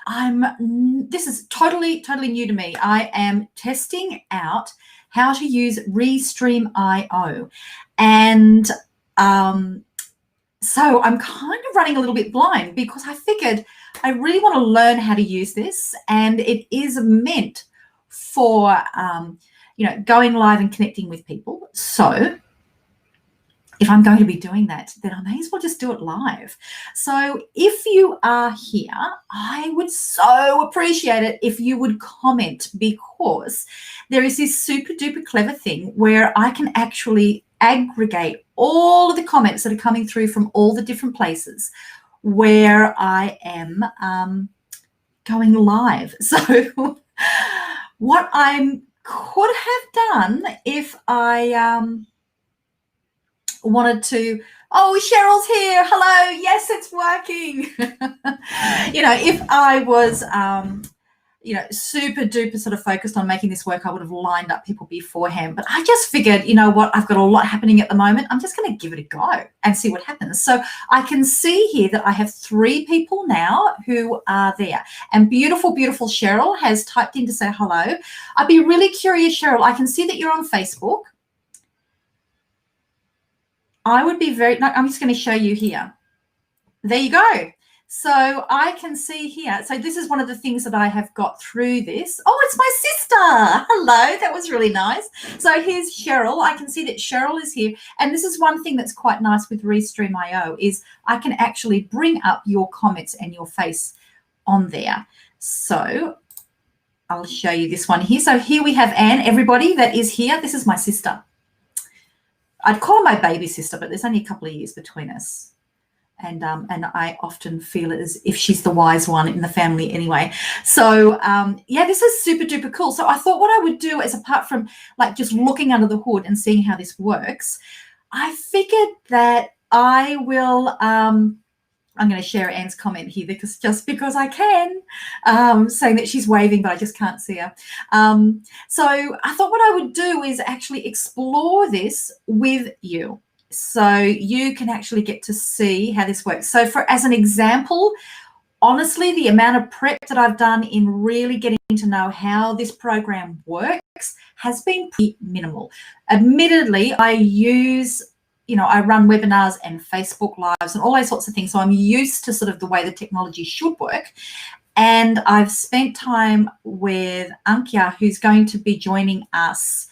and this is totally new to me. I am testing out how to use Restream.io, and so I'm kind of running a little bit blind because I figured I really want to learn how to use this, and it is meant for going live and connecting with people. So if I'm going to be doing that, then I may as well just do it live. So if you are here, I would so appreciate it if you would comment, because there is this super duper clever thing where I can actually aggregate all of the comments that are coming through from all the different places where I am going live. So what I could have done if I wanted to, oh, Cheryl's here, hello, yes, it's working. If I was super duper sort of focused on making this work, I would have lined up people beforehand, but I just figured, you know what, I've got a lot happening at the moment, I'm just going to give it a go and see what happens. So I can see here that I have 3 people now who are there, and beautiful Cheryl has typed in to say hello. I'd be really curious, Cheryl, I can see that you're on Facebook. I would be I'm just going to show you here. There you go. So I can see here. So this is one of the things that I have got through this. Oh, it's my sister. Hello. That was really nice. So here's Cheryl. I can see that Cheryl is here. And this is one thing that's quite nice with Restream.io is I can actually bring up your comments and your face on there. So I'll show you this one here. So here we have Anne. Everybody that is here, this is my sister. I'd call her my baby sister, but there's only a couple of years between us. And I often feel it as if she's the wise one in the family anyway. So, this is super duper cool. So I thought what I would do is, apart from like just looking under the hood and seeing how this works, I figured that I will, I'm going to share Anne's comment here because I can, saying that she's waving, but I just can't see her. So I thought what I would do is actually explore this with you, so you can actually get to see how this works. So as an example, honestly, the amount of prep that I've done in really getting to know how this program works has been pretty minimal. Admittedly, I run webinars and Facebook Lives and all those sorts of things. So I'm used to sort of the way the technology should work. And I've spent time with Ankia, who's going to be joining us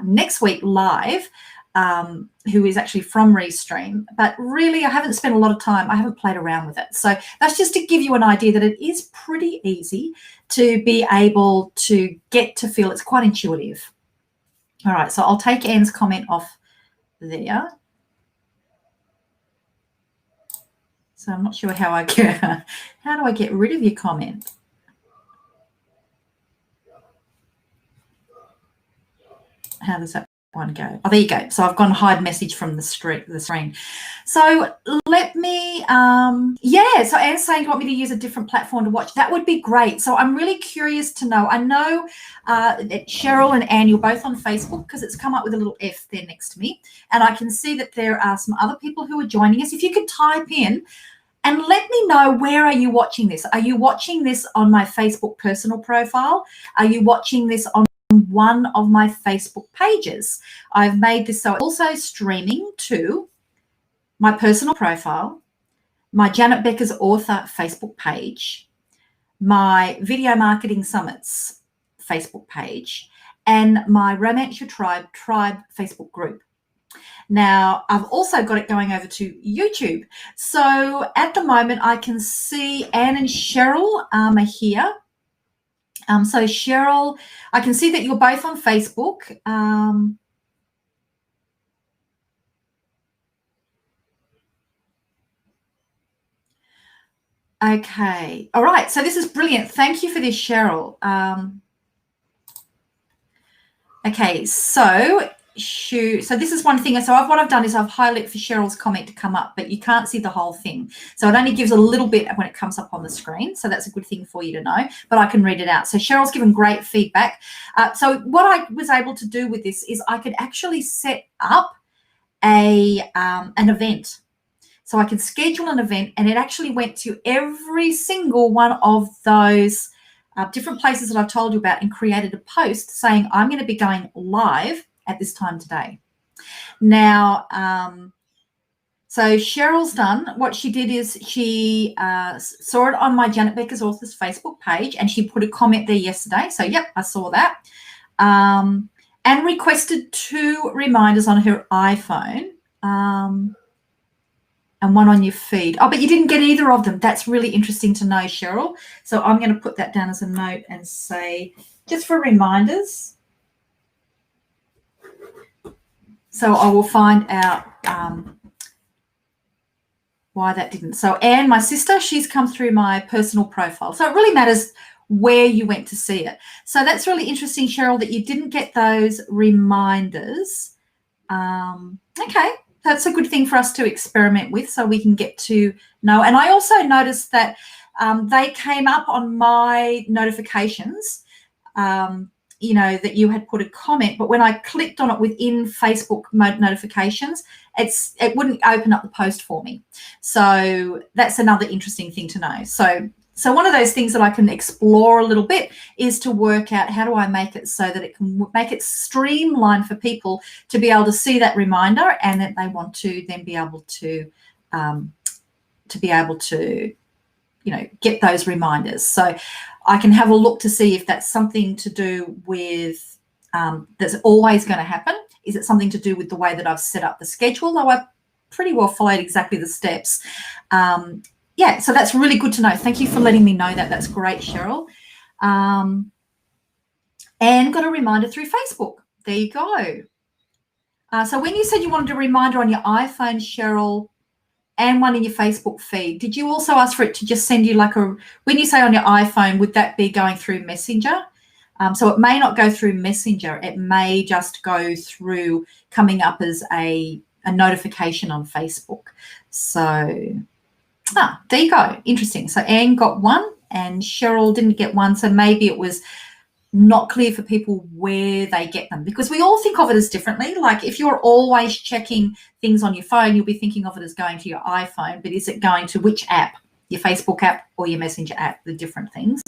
next week live, who is actually from Restream. But really, I haven't spent a lot of time. I haven't played around with it. So that's just to give you an idea that it is pretty easy to be able to get to feel. It's quite intuitive. All right, so I'll take Anne's comment off there. So I'm not sure how do I get rid of your comment? How does that one go? Oh, there you go. So I've gone hide message from the screen. So let me, so Anne's saying, you want me to use a different platform to watch? That would be great. So I'm really curious to know. I know that Cheryl and Anne, you're both on Facebook because it's come up with a little F there next to me. And I can see that there are some other people who are joining us. If you could type in and let me know, where are you watching this? Are you watching this on my Facebook personal profile? Are you watching this on one of my Facebook pages? I've made this so it's also streaming to my personal profile, my Janet Becker's author Facebook page, my Video Marketing Summits Facebook page, and my Romance Your Tribe Facebook group. Now, I've also got it going over to YouTube. So at the moment, I can see Anne and Cheryl are here. So Cheryl, I can see that you're both on Facebook. Okay. All right. So this is brilliant. Thank you for this, Cheryl. Okay. So this is one thing. So what I've done is I've highlighted for Cheryl's comment to come up, but you can't see the whole thing. So it only gives a little bit when it comes up on the screen. So that's a good thing for you to know, but I can read it out. So Cheryl's given great feedback. So what I was able to do with this is I could actually set up an event. So I could schedule an event, and it actually went to every single one of those different places that I've told you about and created a post saying, I'm going to be going live at this time today. Now, so Cheryl's done. What she did is she saw it on my Janet Becker's Authors Facebook page, and she put a comment there yesterday. So, yep, I saw that. And requested 2 reminders on her iPhone and one on your feed. Oh, but you didn't get either of them. That's really interesting to know, Cheryl. So I'm going to put that down as a note and say, just for reminders. So I will find out why that didn't. So Anne, my sister, she's come through my personal profile. So it really matters where you went to see it. So that's really interesting, Cheryl, that you didn't get those reminders. Okay, that's a good thing for us to experiment with so we can get to know. And I also noticed that they came up on my notifications, you know, that you had put a comment, but when I clicked on it within Facebook notifications, it wouldn't open up the post for me. So that's another interesting thing to know. So one of those things that I can explore a little bit is to work out how do I make it so that it can make it streamlined for people to be able to see that reminder, and that they want to then be able to you know, get those reminders. So I can have a look to see if that's something to do with that's always going to happen. Is it something to do with the way that I've set up the schedule? Though I pretty well followed exactly the steps. Yeah, so that's really good to know. Thank you for letting me know that. That's great, Cheryl. And got a reminder through Facebook. There you go. So when you said you wanted a reminder on your iPhone, Cheryl, and one in your Facebook feed, did you also ask for it to just send you like a, when you say on your iPhone, would that be going through Messenger? So it may not go through Messenger. It may just go through coming up as a notification on Facebook. So, there you go. Interesting. So Anne got one and Cheryl didn't get one. So maybe it was not clear for people where they get them, because we all think of it as differently. Like if you're always checking things on your phone, you'll be thinking of it as going to your iPhone, but is it going to which app? Your Facebook app or your Messenger app? The different things.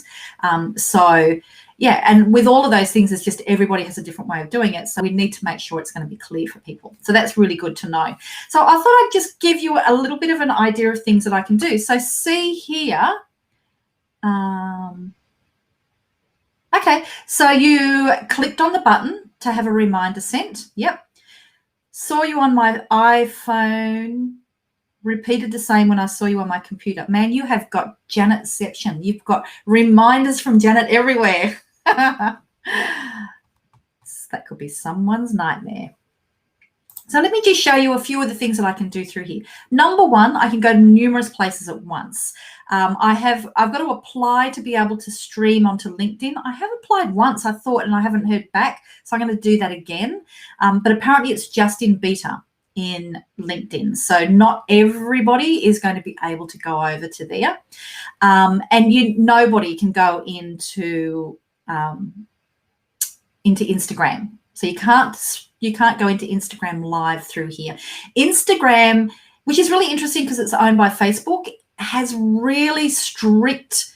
So yeah, and with all of those things, it's just everybody has a different way of doing it. So we need to make sure it's going to be clear for people. So that's really good to know. So I thought I'd just give you a little bit of an idea of things that I can do. So see here. Okay, so you clicked on the button to have a reminder sent. Yep. Saw you on my iPhone. Repeated the same when I saw you on my computer. Man, you have got Janetception. You've got reminders from Janet everywhere. That could be someone's nightmare. So let me just show you a few of the things that I can do through here. Number one, I can go to numerous places at once. I've got to apply to be able to stream onto LinkedIn. I have applied once, I thought, and I haven't heard back. So I'm going to do that again. But apparently it's just in beta in LinkedIn. So not everybody is going to be able to go over to there. And nobody can go into Instagram. So you can't go into Instagram live through here. Instagram, which is really interesting because it's owned by Facebook, has really strict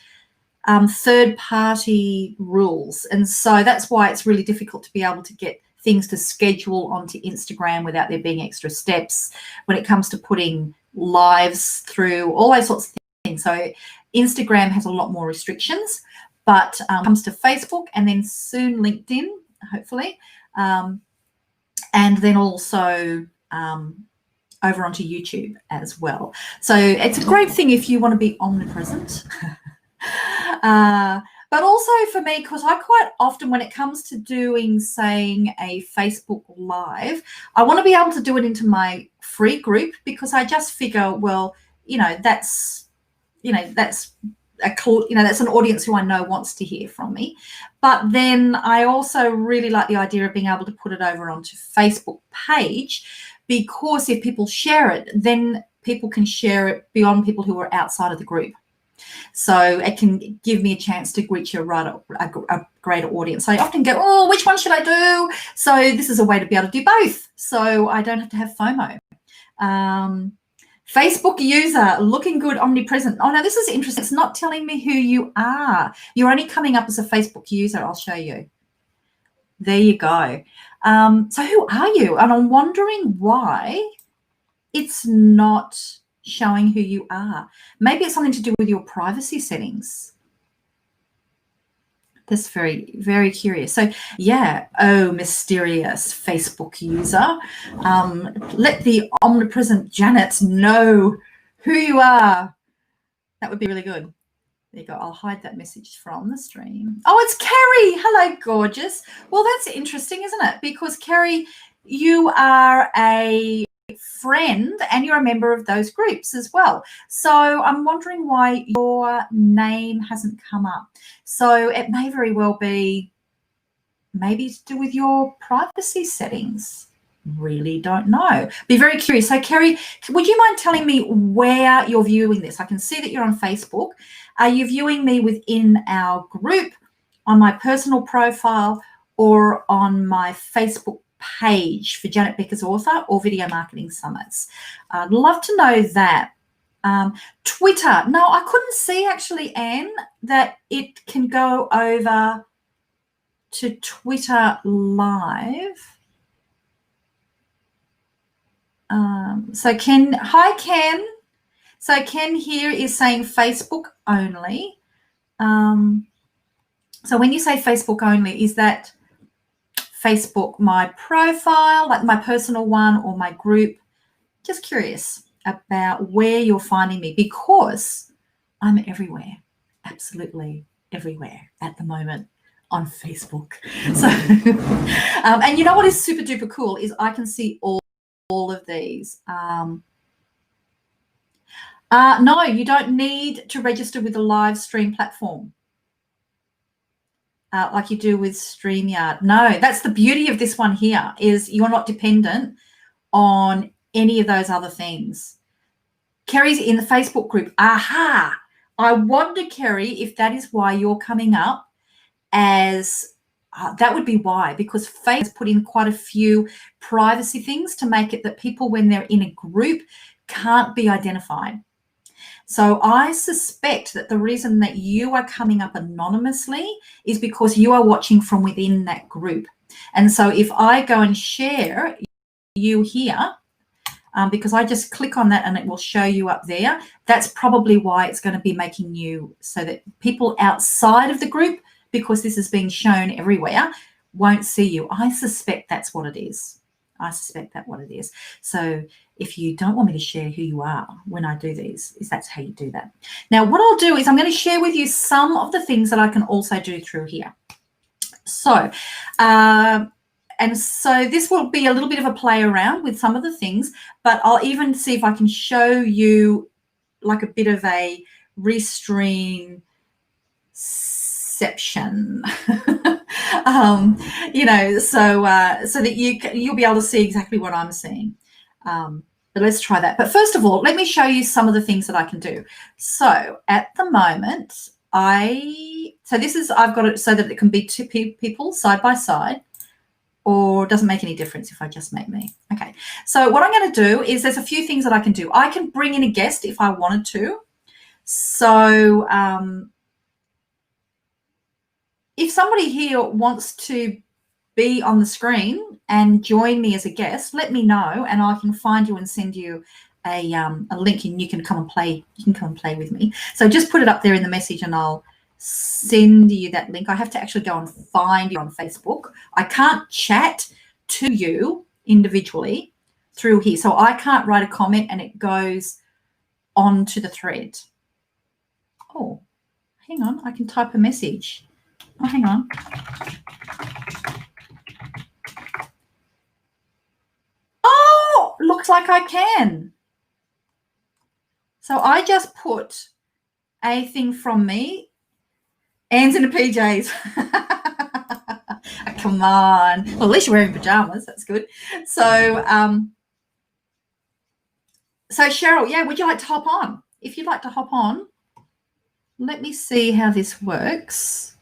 third-party rules. And so that's why it's really difficult to be able to get things to schedule onto Instagram without there being extra steps when it comes to putting lives through, all those sorts of things. So Instagram has a lot more restrictions, but it comes to Facebook and then soon LinkedIn, hopefully. And then also over onto YouTube as well. So it's a great thing if you want to be omnipresent. But also for me, because I quite often, when it comes to saying a Facebook Live, I want to be able to do it into my free group, because I just figure, well, that's an audience who I know wants to hear from me. But then I also really like the idea of being able to put it over onto Facebook page, because if people share it, then people can share it beyond people who are outside of the group. So it can give me a chance to reach a greater audience. I often go, oh, which one should I do? So this is a way to be able to do both, so I don't have to have FOMO. Facebook user, looking good, omnipresent. Oh, no, this is interesting. It's not telling me who you are. You're only coming up as a Facebook user. I'll show you. There you go. So who are you? And I'm wondering why it's not showing who you are. Maybe it's something to do with your privacy settings. That's very, very curious. So, yeah, oh, mysterious Facebook user. Let the omnipresent Janet know who you are. That would be really good. There you go. I'll hide that message from the stream. Oh, it's Carrie. Hello, gorgeous. Well, that's interesting, isn't it? Because, Carrie, you are a friend and you're a member of those groups as well. So I'm wondering why your name hasn't come up. So it may very well be maybe to do with your privacy settings. Really don't know. Be very curious. So Kerry, would you mind telling me where you're viewing this? I can see that you're on Facebook. Are you viewing me within our group, on my personal profile, or on my Facebook page for Janet Becker's Author or Video Marketing Summits? I'd love to know that. Twitter. No, I couldn't see actually, Anne, that it can go over to Twitter live. Hi Ken. So Ken here is saying Facebook only. So when you say Facebook only, is that Facebook my profile, like my personal one, or my group? Just curious about where you're finding me, because I'm everywhere, absolutely everywhere at the moment on Facebook. So, and you know what is super duper cool is I can see all of these. No, you don't need to register with a live stream platform like you do with StreamYard. No, that's the beauty of this one here, is you're not dependent on any of those other things. Kerry's in the Facebook group. Aha! I wonder, Kerry, if that is why you're coming up as that would be why, because Facebook has put in quite a few privacy things to make it that people, when they're in a group, can't be identified. So I suspect that the reason that you are coming up anonymously is because you are watching from within that group. And so if I go and share you here, because I just click on that and it will show you up there, that's probably why it's going to be making you so that people outside of the group, because this is being shown everywhere, won't see you. I suspect that's what it is. I suspect that's what it is. So if you don't want me to share who you are when I do these, that's how you do that. Now, what I'll do is I'm going to share with you some of the things that I can also do through here. So, and so this will be a little bit of a play around with some of the things, but I'll even see if I can show you like a bit of a restream section. You know, so that you'll be able to see exactly what I'm seeing. But let's try that. But first of all, let me show you some of the things that I can do. So at the moment, I've got it so that it can be two people side by side, or it doesn't make any difference if I just make me. Okay, so what I'm going to do is there's a few things that I can do. I can bring in a guest if I wanted to. So if somebody here wants to be on the screen and join me as a guest, let me know and I can find you and send you a link and you can come and play. You can come and play with me. So just put it up there in the message and I'll send you that link. I have to actually go and find you on Facebook. I can't chat to you individually through here. So I can't write a comment and it goes onto the thread. Oh, hang on. I can type a message. Oh, hang on. Oh, looks like I can. So I just put a thing from me. Anne's in the PJs. Come on. Well, at least you're wearing pajamas. That's good. So, so Cheryl, yeah, would you like to hop on? If you'd like to hop on, let me see how this works.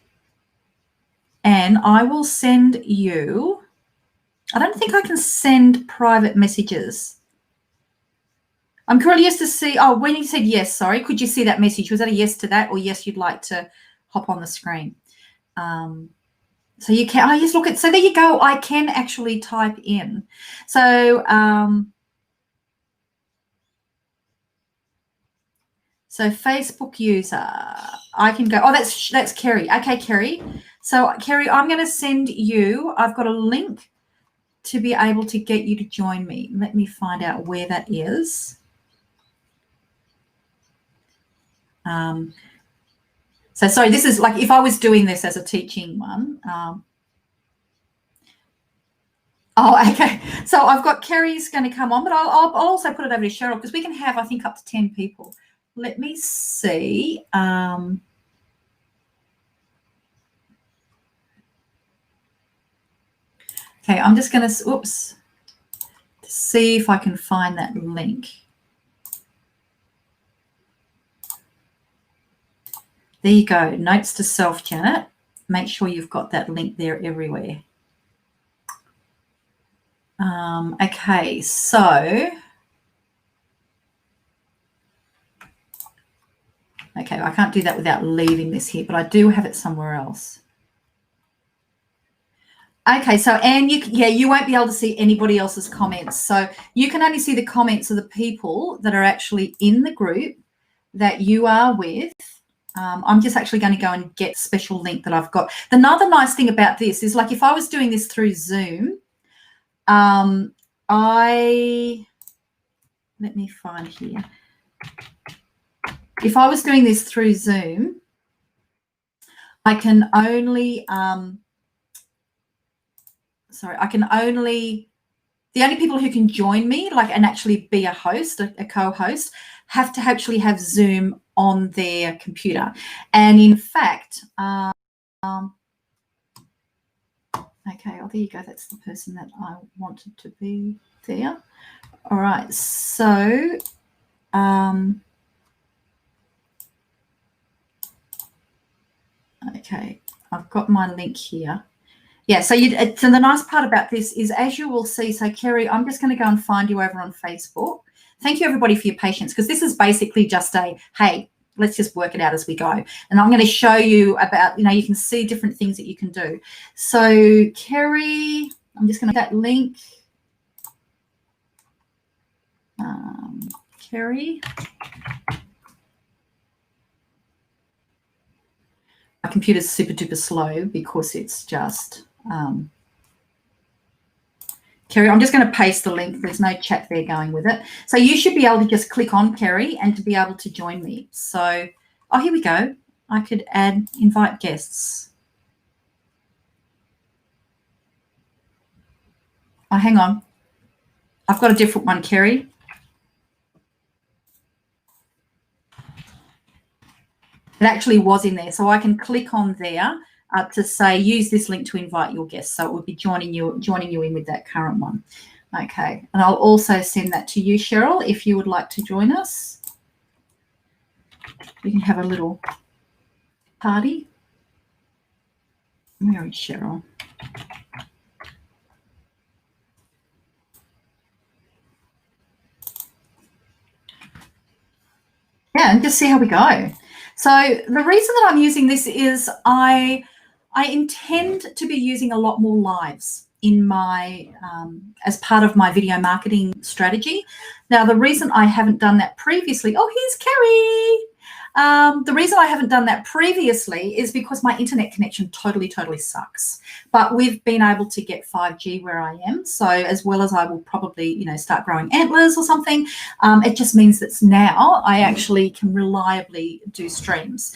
And I will send you. I don't think I can send private messages. I'm curious to see, oh, when you said yes, sorry, could you see that message? Was that a yes to that, or yes, you'd like to hop on the screen? So you can, oh, yes, look at, so there you go. I can actually type in. So, so Facebook user, I can go, oh, that's Kerry. Okay, Kerry. So Kerry, I'm going to send you, I've got a link to be able to get you to join me. Let me find out where that is. So sorry, this is like if I was doing this as a teaching one. Oh, okay. So I've got Kerry's going to come on, but I'll also put it over to Cheryl because we can have, I think, up to 10 people. Let me see. Okay, I'm just going to, oops, see if I can find that link. There you go. Notes to self, Janet. Make sure you've got that link there everywhere. Okay, so okay, I can't do that without leaving this here, but I do have it somewhere else. Okay, so Anne, you won't be able to see anybody else's comments. So you can only see the comments of the people that are actually in the group that you are with. I'm just actually going to go and get a special link that I've got. The other nice thing about this is, like, if I was doing this through Zoom, let me find here. If I was doing this through Zoom, I can only, the only people who can join me, like, and actually be a host, a co-host, have to actually have Zoom on their computer. And in fact, okay, oh, there you go. That's the person that I wanted to be there. All right, so okay, I've got my link here. Yeah, so so the nice part about this is, as you will see, so Kerry, I'm just going to go and find you over on Facebook. Thank you, everybody, for your patience, because this is basically just a, hey, let's just work it out as we go. And I'm going to show you about, you can see different things that you can do. So Kerry, I'm just going to that link. Kerry. My computer's super duper slow because it's just, Kerry, I'm just going to paste the link. There's no chat there going with it. So you should be able to just click on Kerry and to be able to join me. So, oh, here we go. I could invite guests. Oh, hang on. I've got a different one, Kerry. It actually was in there. So I can click on there to say, use this link to invite your guests. So it would be joining you in with that current one. Okay. And I'll also send that to you, Cheryl, if you would like to join us. We can have a little party. Where is Cheryl? Yeah, and just see how we go. So the reason that I'm using this is I intend to be using a lot more lives in my as part of my video marketing strategy. Now, the reason I haven't done that previously, oh, here's Kerry. The reason I haven't done that previously is because my internet connection totally sucks. But we've been able to get 5G where I am. So as well as I will probably, start growing antlers or something, it just means that now I actually can reliably do streams.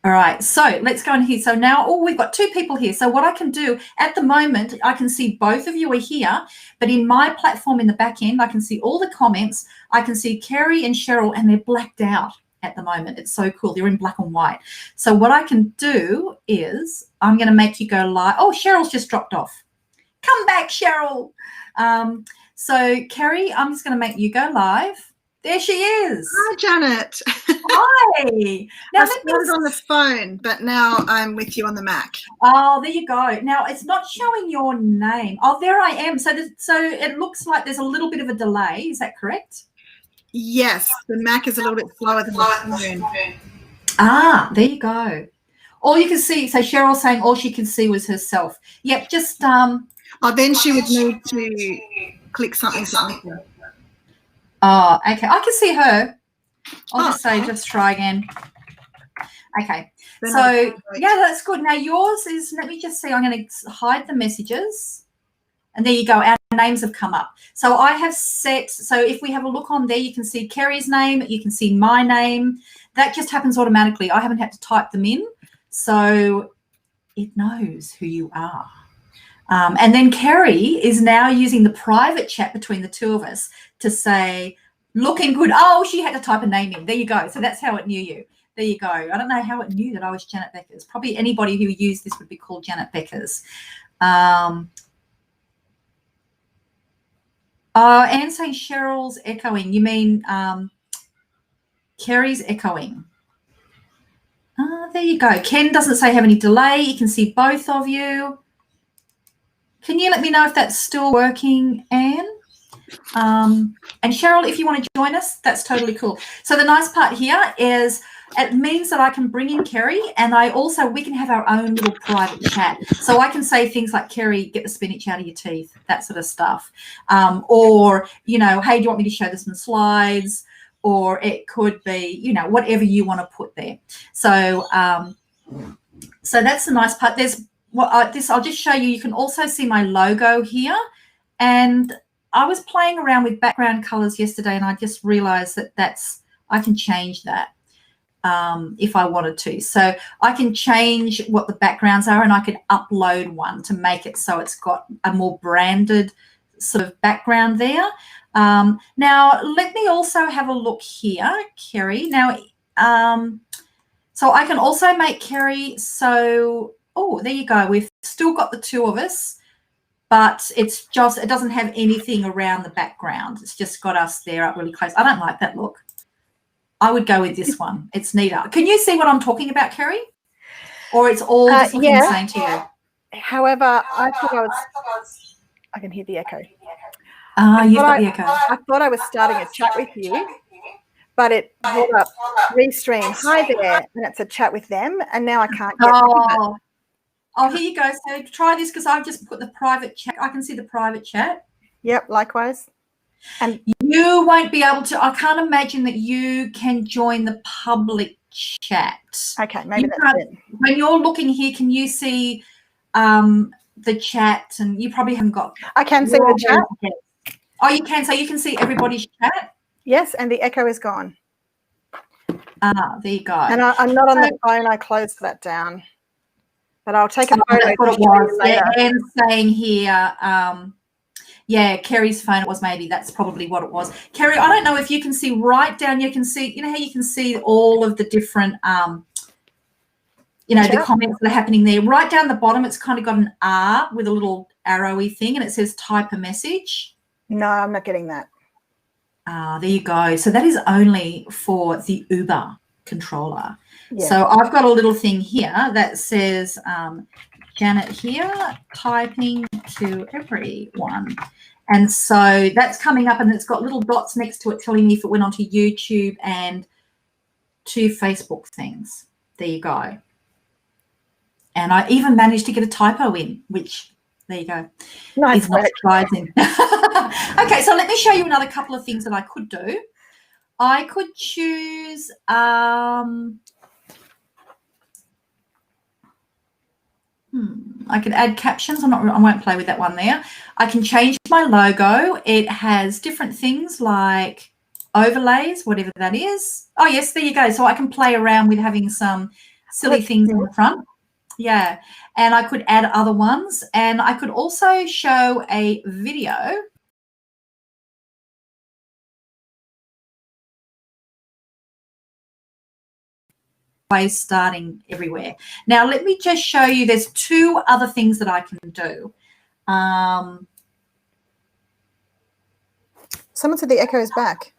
All right, so let's go in here. So now, we've got 2 people here. So what I can do at the moment, I can see both of you are here, but in my platform in the back end, I can see all the comments. I can see Kerry and Cheryl, and they're blacked out at the moment. It's so cool. They're in black and white. So what I can do is I'm going to make you go live. Oh, Cheryl's just dropped off. Come back, Cheryl. So Kerry, I'm just going to make you go live. There she is. Hi, Janet. Hi. Now I started on the phone, but now I'm with you on the Mac. Oh, there you go. Now it's not showing your name. Oh, there I am. So it looks like there's a little bit of a delay. Is that correct? Yes, the Mac is a little bit slower than the phone. Ah, there you go. All you can see, so Cheryl's saying all she could see was herself. Yep, just Oh, then she would need to click something to open. Oh, okay. I can see her. I'll just say just try again. Okay. So yeah, that's good. Now yours is, let me just see, I'm going to hide the messages. And there you go. Our names have come up. So I have set, so if we have a look on there, you can see Kerry's name, you can see my name. That just happens automatically. I haven't had to type them in. So it knows who you are. And then Kerry is now using the private chat between the two of us to say, looking good. Oh, she had to type a name in. There you go. So that's how it knew you. There you go. I don't know how it knew that I was Janet Beckers. Probably anybody who used this would be called Janet Beckers. Anne saying Cheryl's echoing. You mean Kerry's echoing. There you go. Ken doesn't say have any delay. You can see both of you. Can you let me know if that's still working, Anne? And Cheryl, if you want to join us, that's totally cool. So the nice part here is it means that I can bring in Kerry, and we can have our own little private chat. So I can say things like, Kerry, get the spinach out of your teeth, that sort of stuff. Or, you know, hey, do you want me to show this some slides? Or it could be, you know, whatever you want to put there. So so that's the nice part. There's I'll just show you. You can also see my logo here. And I was playing around with background colors yesterday, and I just realized that I can change that if I wanted to. So I can change what the backgrounds are, and I can upload one to make it so it's got a more branded sort of background there. Now, let me also have a look here, Kerry. Now, so I can also make Kerry so, oh, there you go. We've still got the two of us, but it doesn't have anything around the background. It's just got us there up really close. I don't like that look. I would go with this one. It's neater. Can you see what I'm talking about, Kerry? Or it's all just looking the same to you? However, I can hear the echo. You've got the echo. I thought I was starting a chat with you, but it brought up restream. Hi there, and it's a chat with them, and now I can't get it. Oh, here you go. So try this, because I've just put the private chat. I can see the private chat. Yep, likewise. And you won't be able to, I can't imagine that you can join the public chat. Okay, maybe that's it. When you're looking here, can you see the chat? And you probably haven't got. I can see the chat. Oh, you can. So you can see everybody's chat? Yes, and the echo is gone. There you go. And I'm not on the phone. I closed that down. But I'll take a photo. That's what it was. Yeah, Anne's saying here, yeah, Kerry's phone, it was maybe. That's probably what it was. Kerry, I don't know if you can see right down. You can see, you know how you can see all of the different, you know, the comments that are happening there. Right down the bottom, it's kind of got an R with a little arrowy thing, and it says type a message. No, I'm not getting that. There you go. So that is only for the Uber controller. Yeah. So I've got a little thing here that says Janet here typing to everyone. And so that's coming up, and it's got little dots next to it telling me if it went onto YouTube and to Facebook things. There you go. And I even managed to get a typo in, which, there you go. Nice. Is not surprising. Okay, so let me show you another couple of things that I could do. I could choose I could add captions. I won't play with that one there. I can change my logo. It has different things like overlays, whatever that is. Oh, yes, there you go. So I can play around with having some silly things in the front. Yeah, and I could add other ones, and I could also show a video. Starting everywhere. Now, let me just show you, there's two other things that I can do. Someone said the echo is back.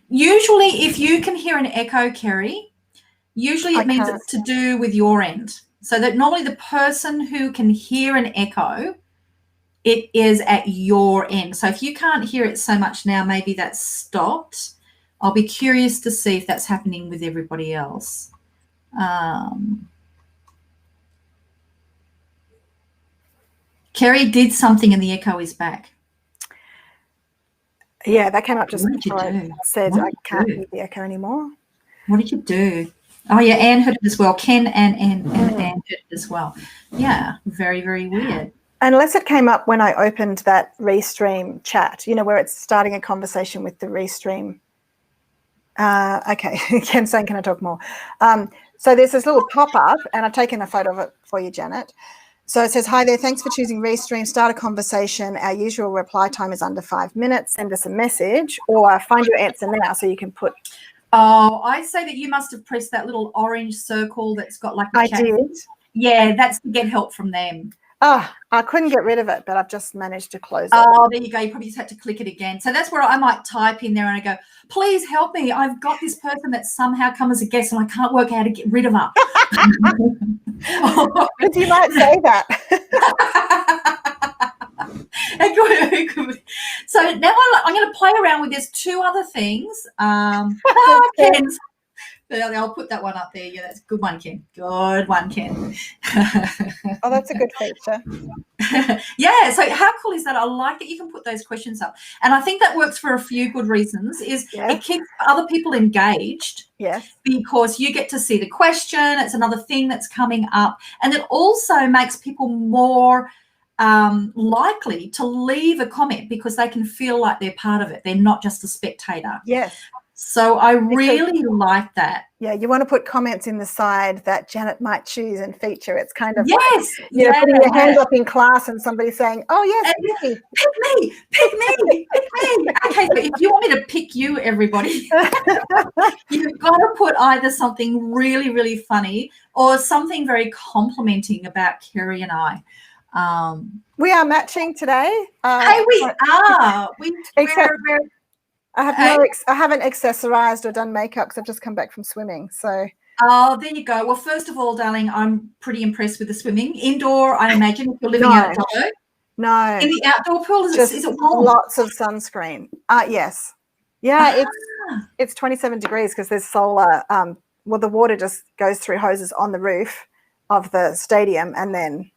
Usually if you can hear an echo, Kerry, usually it means it's to do with your end. So that normally the person who can hear an echo, it is at your end. So if you can't hear it so much now, maybe that's stopped. I'll be curious to see if that's happening with everybody else. Kerry did something and the echo is back. Yeah, that came up just before I said I can't hear the echo anymore. What did you do? Oh, yeah, Anne heard it as well. Ken and Anne heard it as well. Yeah, very, very weird. Unless it came up when I opened that Restream chat, where it's starting a conversation with the Restream. Okay, Ken's saying, can I talk more? So there's this little pop-up, and I've taken a photo of it for you, Janet. So it says, hi there, thanks for choosing Restream. Start a conversation. Our usual reply time is under 5 minutes. Send us a message or find your answer now so you can put. Oh, I say that you must have pressed that little orange circle that's got like I did. Yeah, that's to get help from them. Oh, I couldn't get rid of it, but I've just managed to close it. Oh, there you go. You probably just had to click it again. So that's where I might type in there and I go, please help me. I've got this person that's somehow come as a guest and I can't work out how to get rid of her. But you might say that. So now I'm going to play around with this 2 other things. Ken's. I'll put that one up there. Yeah, that's a good one, Ken. Good one, Ken. Oh, that's a good feature. Yeah, so how cool is that? I like that you can put those questions up. And I think that works for a few good reasons. It keeps other people engaged. Yes. Because you get to see the question. It's another thing that's coming up. And it also makes people more likely to leave a comment because they can feel like they're part of it. They're not just a spectator. Yes. So I really like that. Yeah, you want to put comments in the side that Janet might choose and feature. It's kind of yes, like, putting your hand up in class and somebody saying, oh, yes, pick me. Okay, so if you want me to pick you, everybody, you've got to put either something really, really funny or something very complimenting about Kerry and I. We are matching today. Hey, we are. I haven't accessorized or done makeup because I've just come back from swimming. So. Oh, there you go. Well, first of all, darling, I'm pretty impressed with the swimming. Indoor, I imagine, if you're living out at Dubbo. No. In the outdoor pool, is it warm? Lots of sunscreen. Yes. Yeah, it's 27 degrees because there's solar. Well, the water just goes through hoses on the roof of the stadium and then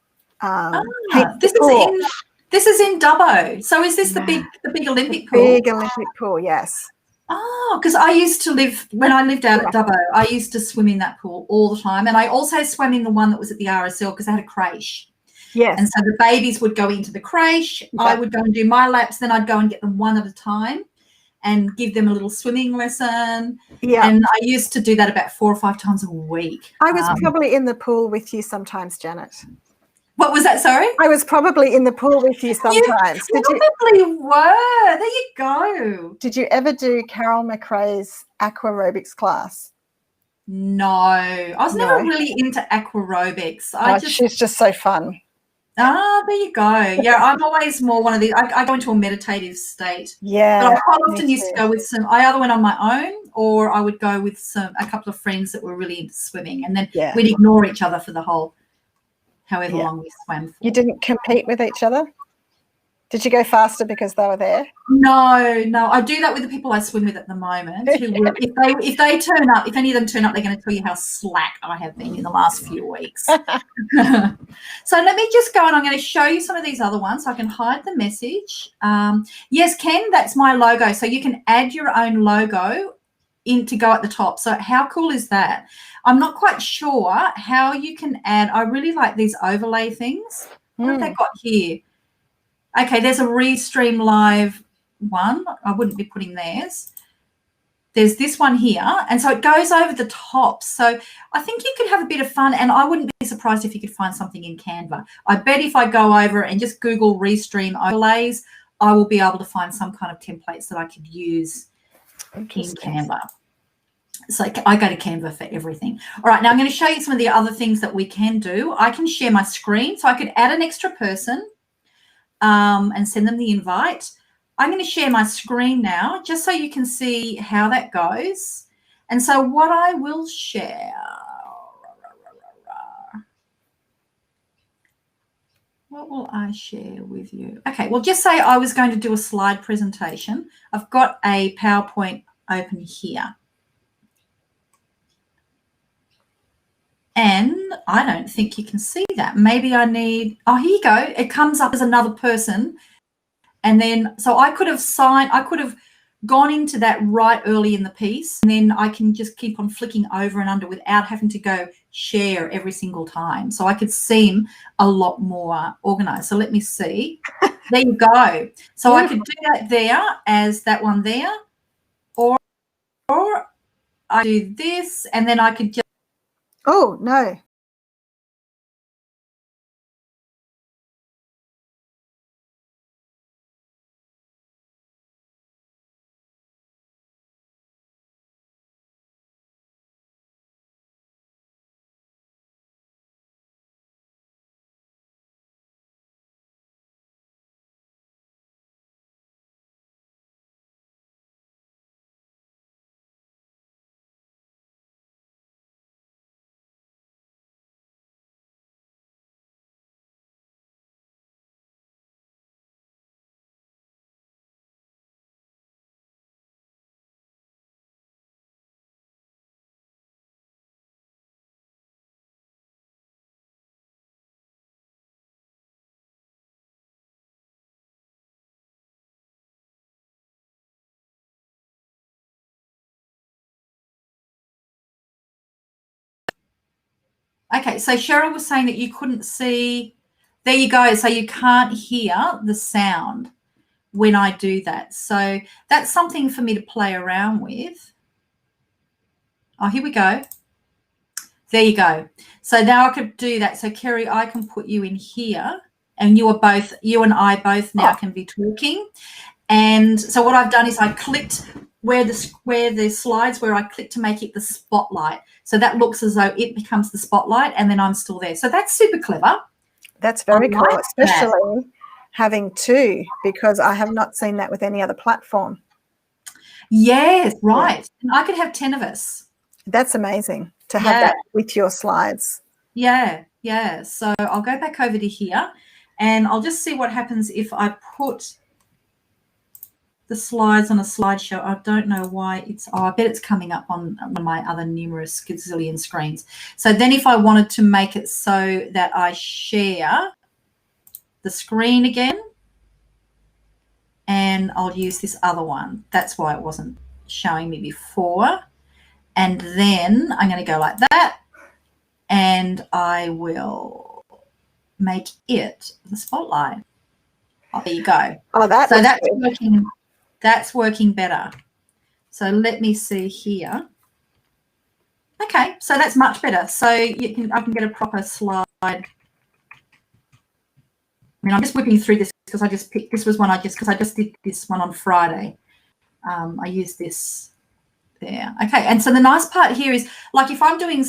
This is in Dubbo. So is this the big Olympic pool? Big Olympic pool, yes. Oh, because I used to when I lived out at Dubbo, I used to swim in that pool all the time. And I also swam in the one that was at the RSL because I had a creche. Yes. And so the babies would go into the creche. Yeah. I would go and do my laps. Then I'd go and get them one at a time and give them a little swimming lesson. Yeah. And I used to do that about 4 or 5 times a week. I was probably in the pool with you sometimes, Janet. What was that, sorry? I was probably in the pool with you sometimes. You probably were. There you go. Did you ever do Carol McRae's aquarobics class? No. I was never really into aquarobics. She's just so fun. There you go. Yeah, I'm always more one of these. I go into a meditative state. Yeah. But I quite often used to go with I either went on my own or I would go with a couple of friends that were really into swimming. And then we'd ignore each other for the whole however long we swam for. You didn't compete with each other? Did you go faster because they were there? No. I do that with the people I swim with at the moment. If they turn up, if any of them turn up, they're going to tell you how slack I have been in the last few weeks. So let me just go and I'm going to show you some of these other ones so I can hide the message. Yes, Ken, that's my logo. So you can add your own logo to go at the top. So how cool is that? I'm not quite sure how you can add. I really like these overlay things. What have they got here? Okay, there's a Restream Live one. I wouldn't be putting theirs. There's this one here, and so it goes over the top. So I think you could have a bit of fun, and I wouldn't be surprised if you could find something in Canva. I bet if I go over and just Google Restream overlays, I will be able to find some kind of templates that I could use in Canva. So I go to Canva for everything. All right, now I'm going to show you some of the other things that we can do. I can share my screen, so I could add an extra person and send them the invite. I'm going to share my screen now just so you can see how that goes. And so what I will share, what will I share with you? Okay, well, just say I was going to do a slide presentation. I've got a PowerPoint open here. And I don't think you can see that. Maybe I need, oh, here you go. It comes up as another person. And then, so I could have gone into that right early in the piece, and then I can just keep on flicking over and under without having to go share every single time. So I could seem a lot more organized. So let me see. There you go. So I could do that there as that one there, or I do this, and then I could just, oh, no. okay, so Cheryl was saying that you couldn't see, there you go. So you can't hear the sound when I do that. So that's something for me to play around with. Oh, here we go. There you go. So now I could do that. So Kerry, I can put you in here, and you and I both now can be talking. And so what I've done is I clicked where the slides where I clicked to make it the spotlight. So that looks as though it becomes the spotlight, and then I'm still there. So that's super clever. That's very cool, especially having two, because I have not seen that with any other platform. Yes, right. And I could have 10 of us. That's amazing to have that with your slides. Yeah. So I'll go back over to here, and I'll just see what happens if I put the slides on a slideshow. I don't know why I bet it's coming up on one of my other numerous gazillion screens. So then if I wanted to make it so that I share the screen again, and I'll use this other one. That's why it wasn't showing me before. And then I'm going to go like that, and I will make it the spotlight. Oh, there you go. Oh, that's working. That's working better. So let me see here. Okay, so that's much better. So I can get a proper slide. I mean, I'm just whipping through this because I just picked, this was one because I just did this one on Friday. I used this there. Okay, and so the nice part here is, like, if I'm doing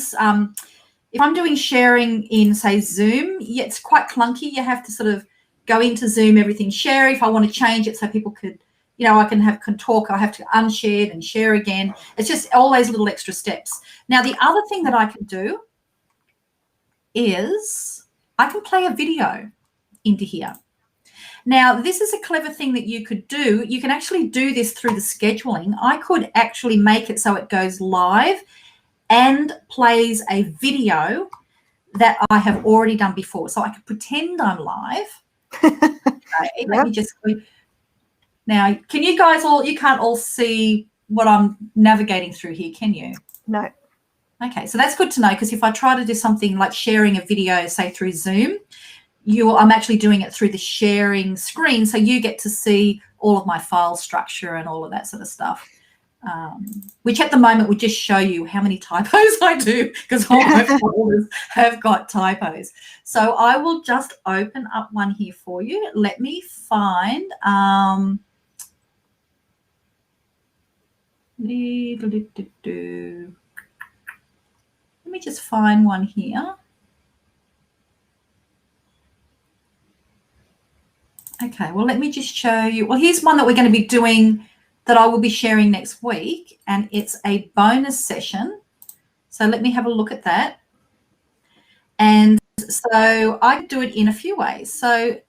sharing in, say, Zoom, it's quite clunky. You have to sort of go into Zoom, everything share. If I want to change it so people could, I can talk, I have to unshare and share again. It's just all those little extra steps. Now, the other thing that I can do is I can play a video into here. Now, this is a clever thing that you could do. You can actually do this through the scheduling. I could actually make it so it goes live and plays a video that I have already done before. So I could pretend I'm live. Okay, let me just, now, can you guys you can't all see what I'm navigating through here, can you? No. Okay, so that's good to know, because if I try to do something like sharing a video, say through Zoom, I'm actually doing it through the sharing screen, so you get to see all of my file structure and all of that sort of stuff, which at the moment would just show you how many typos I do, because all my folders have got typos. So I will just open up one here for you. Let me find let me just find one here. Okay, well, let me just show you. Well, here's one that we're going to be doing that I will be sharing next week, and it's a bonus session. So let me have a look at that. And so I do it in a few ways. So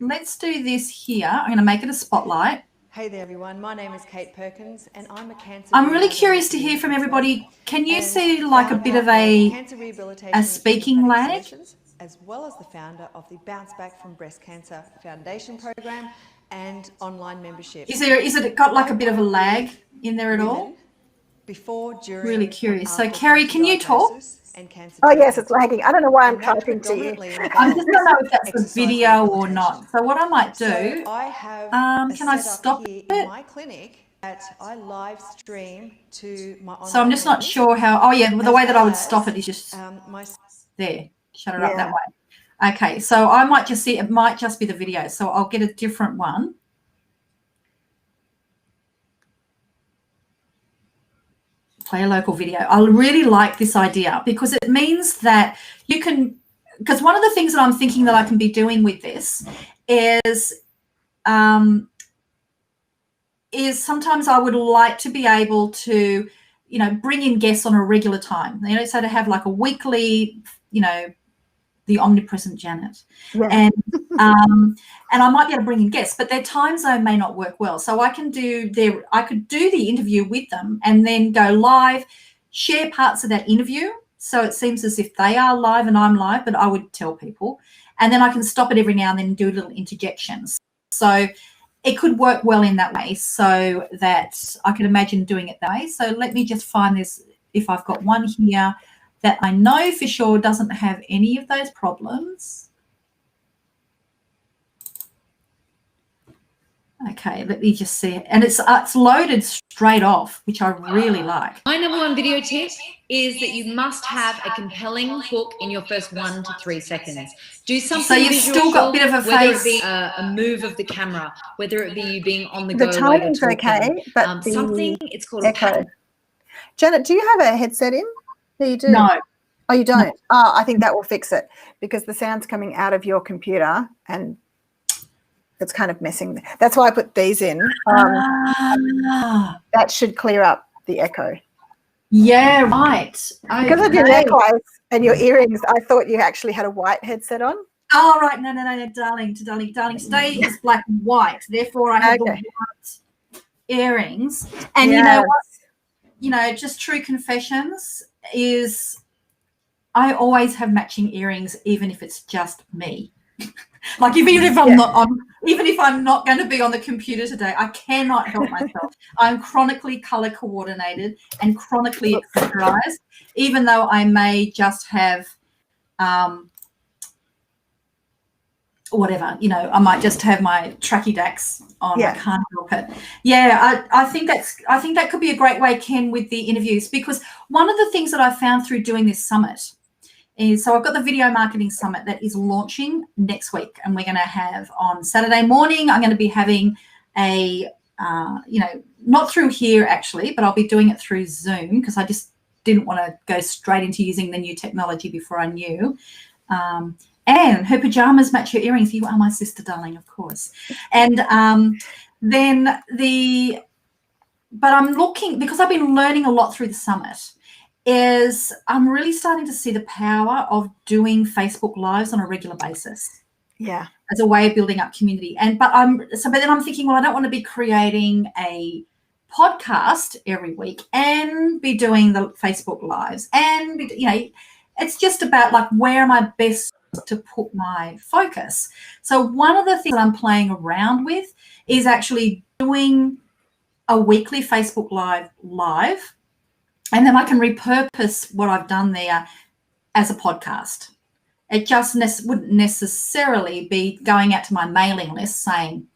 let's do this here. I'm going to make it a spotlight. Hey there, everyone. My name is Kate Perkins, and I'm a cancer. I'm really curious to hear from everybody. Can you see like a bit of a speaking lag? As well as the founder of the Bounce Back from Breast Cancer Foundation program and online membership. Is it got like a bit of a lag in there at all? Before, during, really curious. So Kerry, can you talk? Oh yes, it's lagging. I don't know why I'm typing to you. I just don't know if that's the video or not. So what I might do, can I stop it? In my clinic that I live stream to my online So I'm just not sure how. Oh yeah, well, the way that I would stop it is just there. Shut it up that way. Okay, so I might just see. It might just be the video. So I'll get a different one. Play a local video. I really like this idea because it means that you can, because one of the things that I'm thinking that I can be doing with this is sometimes I would like to be able to, bring in guests on a regular time, so to have like a weekly, the omnipresent Janet. Yeah. And I might be able to bring in guests, but their time zone may not work well. So I could do the interview with them and then go live, share parts of that interview. So it seems as if they are live and I'm live, but I would tell people. And then I can stop it every now and then and do little interjections. So it could work well in that way, so that I could imagine doing it that way. So let me just find this, if I've got one here that I know for sure doesn't have any of those problems. Okay, let me just see it. And it's loaded straight off, which I really like. My number one video tip is that you must have a compelling hook in your first 1 to 3 seconds. Do something so you've visual, still got a bit of a whether face. it be a move of the camera, whether it be you being on the The go. timing's okay, but something, it's called echo. a pattern. Janet, do you have a headset in? Yeah, you do. No. Oh, you don't? No. Oh, I think that will fix it because the sound's coming out of your computer and it's kind of messing. That's why I put these in. That should clear up the echo. Yeah, right. Because of your necklace and your earrings, I thought you actually had a white headset on. Oh, right. No, darling. Stay is black and white. Therefore, I have the white earrings. And you know what? Just true confessions is I always have matching earrings, even if it's just me. Like even if I'm not going to be on the computer today, I cannot help myself. I'm chronically color coordinated and chronically accessorized, even though I may just have whatever, I might just have my tracky dacks on. I can't help it. Yeah, I think that could be a great way, Ken, with the interviews, because one of the things that I found through doing this summit is, so I've got the video marketing summit that is launching next week, and we're going to have on Saturday morning, I'm going to be having a, not through here actually, but I'll be doing it through Zoom because I just didn't want to go straight into using the new technology before I knew. And her pajamas match her earrings. You are my sister, darling, of course. And but I'm looking, because I've been learning a lot through the summit, is I'm really starting to see the power of doing Facebook Lives on a regular basis. Yeah. As a way of building up community. But then I'm thinking, well, I don't want to be creating a podcast every week and be doing the Facebook Lives. And, it's just about like, where am I best to put my focus? So one of the things that I'm playing around with is actually doing a weekly Facebook Live. And then I can repurpose what I've done there as a podcast. It just wouldn't necessarily be going out to my mailing list saying,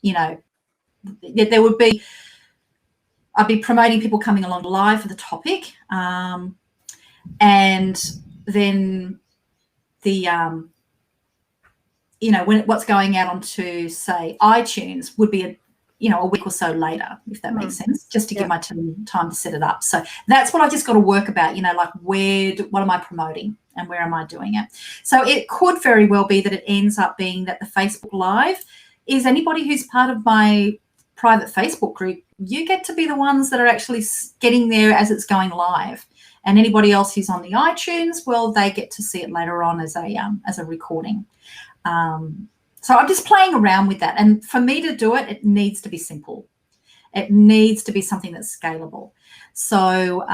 I'd be promoting people coming along live for the topic. And then what's going out onto, say, iTunes would be a week or so later, if that makes sense, just to give my time to set it up. So that's what I just got to work about, like what am I promoting and where am I doing it? So it could very well be that it ends up being that the Facebook Live is anybody who's part of my private Facebook group, you get to be the ones that are actually getting there as it's going live. And anybody else who's on the iTunes, well, they get to see it later on as a recording. So I'm just playing around with that. And for me to do it, it needs to be simple. It needs to be something that's scalable. So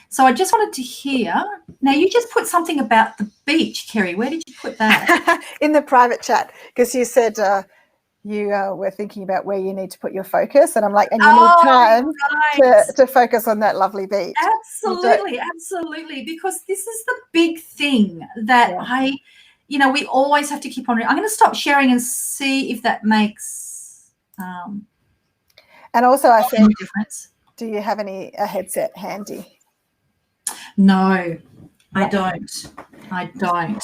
so I just wanted to hear, now you just put something about the beach, Kerry. Where did you put that? In the private chat, because you said you were thinking about where you need to put your focus, and I'm like, and you need time to focus on that lovely beach. Absolutely, because this is the big thing that we always have to keep on. I'm going to stop sharing and see if that makes and also I said, any difference. Do you have a headset handy? No, I don't. I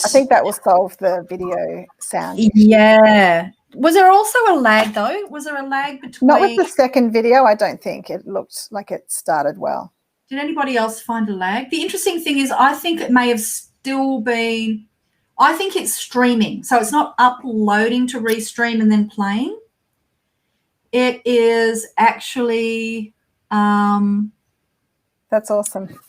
think that will solve the video sound issue. Yeah. Was there also a lag though? Was there a lag between? Not with the second video, I don't think. It looked like it started well. Did anybody else find a lag? The interesting thing is I think it may have still been, I think it's streaming. So it's not uploading to Restream and then playing. It is actually that's awesome.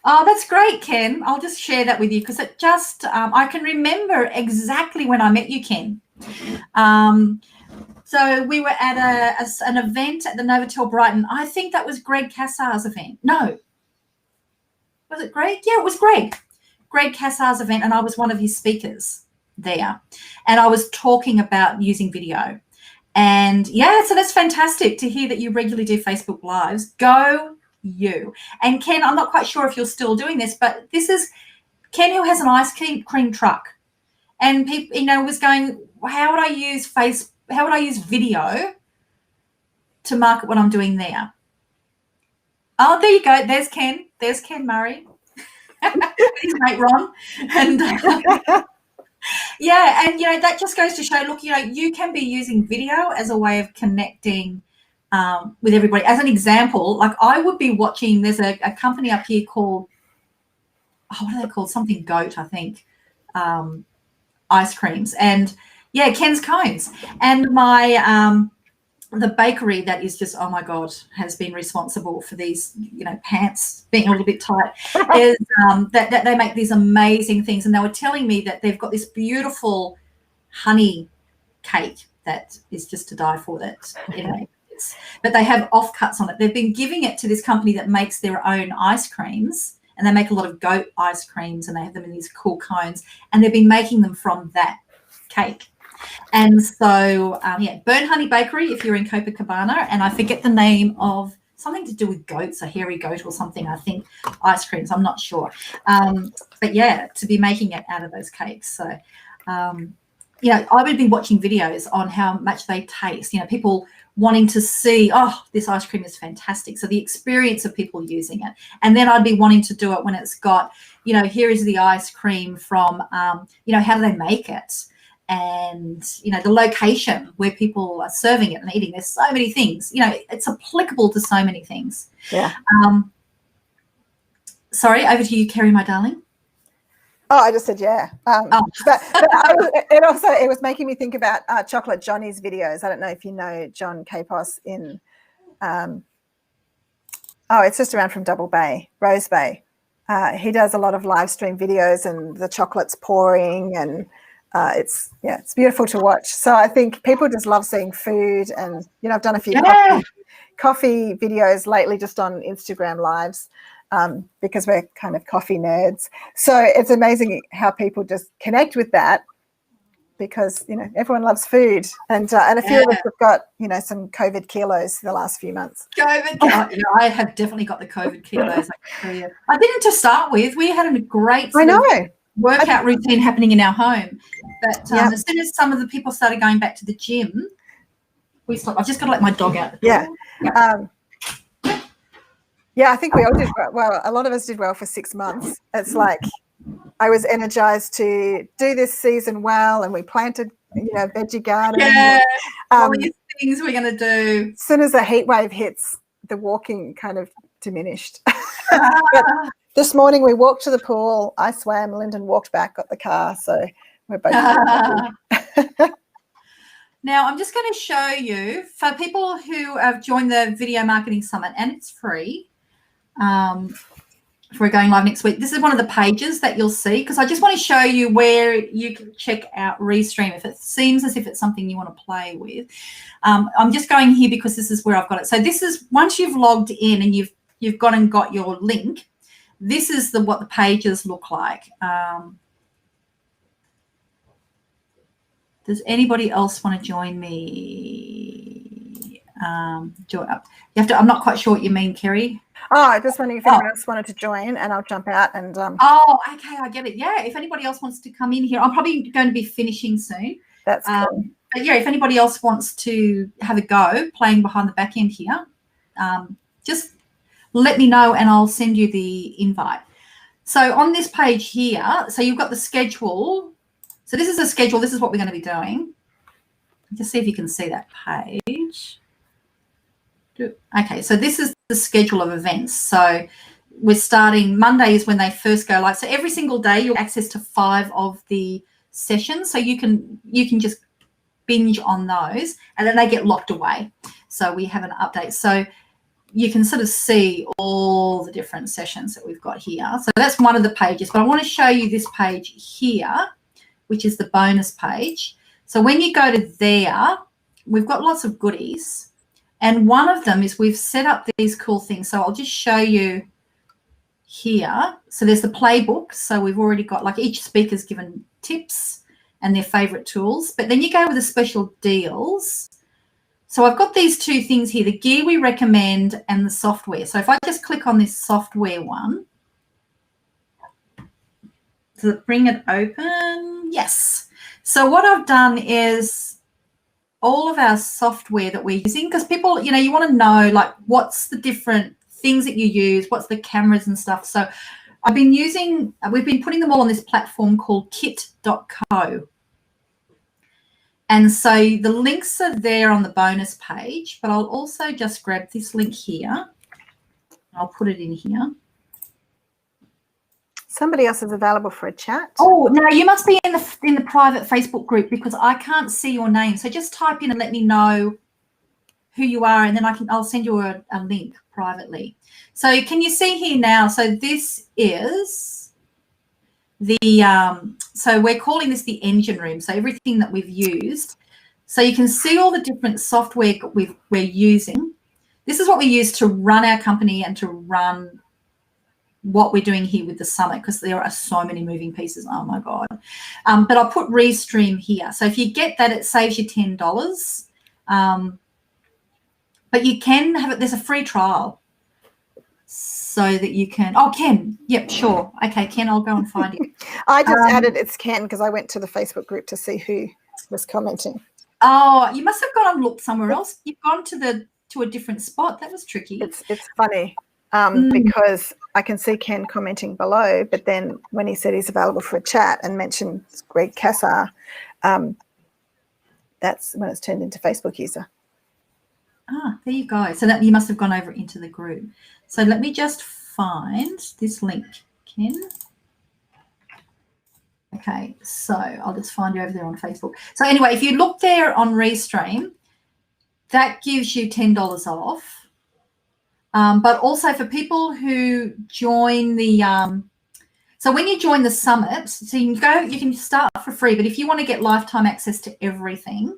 Oh, that's great, Ken. I'll just share that with you because it just I can remember exactly when I met you, Ken. So we were at an event at the Novotel Brighton. I think that was Greg Cassar's event. No. Was it Greg? Yeah, it was Greg. Greg Cassar's event, and I was one of his speakers there. And I was talking about using video. And, yeah, so that's fantastic to hear that you regularly do Facebook Lives. Go you. And, Ken, I'm not quite sure if you're still doing this, but this is Ken who has an ice cream truck. And people, was going, how would I use video to market what I'm doing there? Oh, there you go. There's Ken. There's Ken Murray. His mate Ron. And yeah, and that just goes to show, look, you can be using video as a way of connecting with everybody. As an example, like I would be watching, there's a company up here called, what are they called? Something Goat, I think. Ice creams, and yeah, Ken's Cones, and my the bakery that is just, oh my god, has been responsible for these pants being a little bit tight is that they make these amazing things, and they were telling me that they've got this beautiful honey cake that is just to die for, that but they have offcuts on it. They've been giving it to this company that makes their own ice creams. And they make a lot of goat ice creams, and they have them in these cool cones, and they've been making them from that cake. And so, Burn Honey Bakery, if you're in Copacabana, and I forget the name of something to do with goats, a hairy goat or something, I think, ice creams, I'm not sure. But, yeah, to be making it out of those cakes. So, I would be watching videos on how much they taste, people wanting to see, oh, this ice cream is fantastic. So the experience of people using it. And then I'd be wanting to do it when it's got, here is the ice cream from, how do they make it? And, the location where people are serving it and eating. There's so many things, it's applicable to so many things. Yeah. Sorry, over to you, Kerry, my darling. Oh, I just said yeah. But it was making me think about Chocolate Johnny's videos. I don't know if you know John Capos in, it's just around from Double Bay, Rose Bay. He does a lot of live stream videos, and the chocolate's pouring, and it's beautiful to watch. So I think people just love seeing food, and I've done a few coffee videos lately just on Instagram Lives. Because we're kind of coffee nerds. So it's amazing how people just connect with that, because, everyone loves food. And a few of us have got, some COVID kilos the last few months. COVID, I have definitely got the COVID kilos, I can tell you. I didn't to start with. We had a great workout routine happening in our home. But as soon as some of the people started going back to the gym, we stopped. I've just got to let my dog out. Yeah, I think we all did well. A lot of us did well for 6 months. It's like I was energized to do this season well, and we planted, veggie garden. Yeah, all these things we're going to do. As soon as the heat wave hits, the walking kind of diminished. But this morning we walked to the pool. I swam. Lyndon walked back, got the car. So we're both Now, I'm just going to show you, for people who have joined the Video Marketing Summit, and it's free, if we're going live next week, this is one of the pages that you'll see, because I just want to show you where you can check out Restream if it seems as if it's something you want to play with. I'm just going here because this is where I've got it. So this is, once you've logged in and you've gone and got your link, this is what the pages look like. Does anybody else want to join me? Join up. You have to. I'm not quite sure what you mean, Kerry. Oh, just wondering if anyone else wanted to join, and I'll jump out and. Oh, okay, I get it. Yeah, if anybody else wants to come in here, I'm probably going to be finishing soon. That's cool. But yeah, if anybody else wants to have a go playing behind the back end here, just let me know and I'll send you the invite. So on this page here, so you've got the schedule. So this is a schedule. This is what we're going to be doing. Just see if you can see that page. Okay, so this is the schedule of events. So we're starting, Monday is when they first go live. So every single day you'll have access to 5 of the sessions. So you can just binge on those and then they get locked away. So we have an update. So you can sort of see all the different sessions that we've got here. So that's one of the pages. But I want to show you this page here, which is the bonus page. So when you go to there, we've got lots of goodies. And one of them is we've set up these cool things. So I'll just show you here. So there's the playbook. So we've already got, like, each speaker's given tips and their favorite tools. But then you go with the special deals. So I've got these 2 things here, the gear we recommend and the software. So if I just click on this software one, does it bring it open? Yes. So what I've done is all of our software that we're using, because people, you want to know, like, what's the different things that you use, what's the cameras and stuff. So we've been putting them all on this platform called kit.co. And so the links are there on the bonus page, but I'll also just grab this link here. I'll put it in here. Somebody else is available for a chat. Oh, no, you must be in the private Facebook group because I can't see your name. So just type in and let me know who you are, and then I'll send you a link privately. So can you see here now? So this is the so we're calling this the engine room. So everything that we've used. So you can see all the different software we're using. This is what we use to run our company and to run what we're doing here with the summit, because there are so many moving pieces. Oh my God. But I'll put Restream here. So if you get that, it saves you $10. But you can have it, there's a free trial so that you can, oh, Ken, yep, sure. Okay, Ken, I'll go and find you. I just added it's Ken because I went to the Facebook group to see who was commenting. Oh, you must have gone and looked somewhere else. You've gone to a different spot. That was tricky. It's funny. Because I can see Ken commenting below, but then when he said he's available for a chat and mentioned Greg Cassar, that's when it's turned into Facebook user. Ah, there you go. So that you must have gone over into the group. So let me just find this link, Ken. Okay, so I'll just find you over there on Facebook. So anyway, if you look there on Restream, that gives you $10 off. But also for people who join the so when you join the summit, so you can start for free, but if you want to get lifetime access to everything,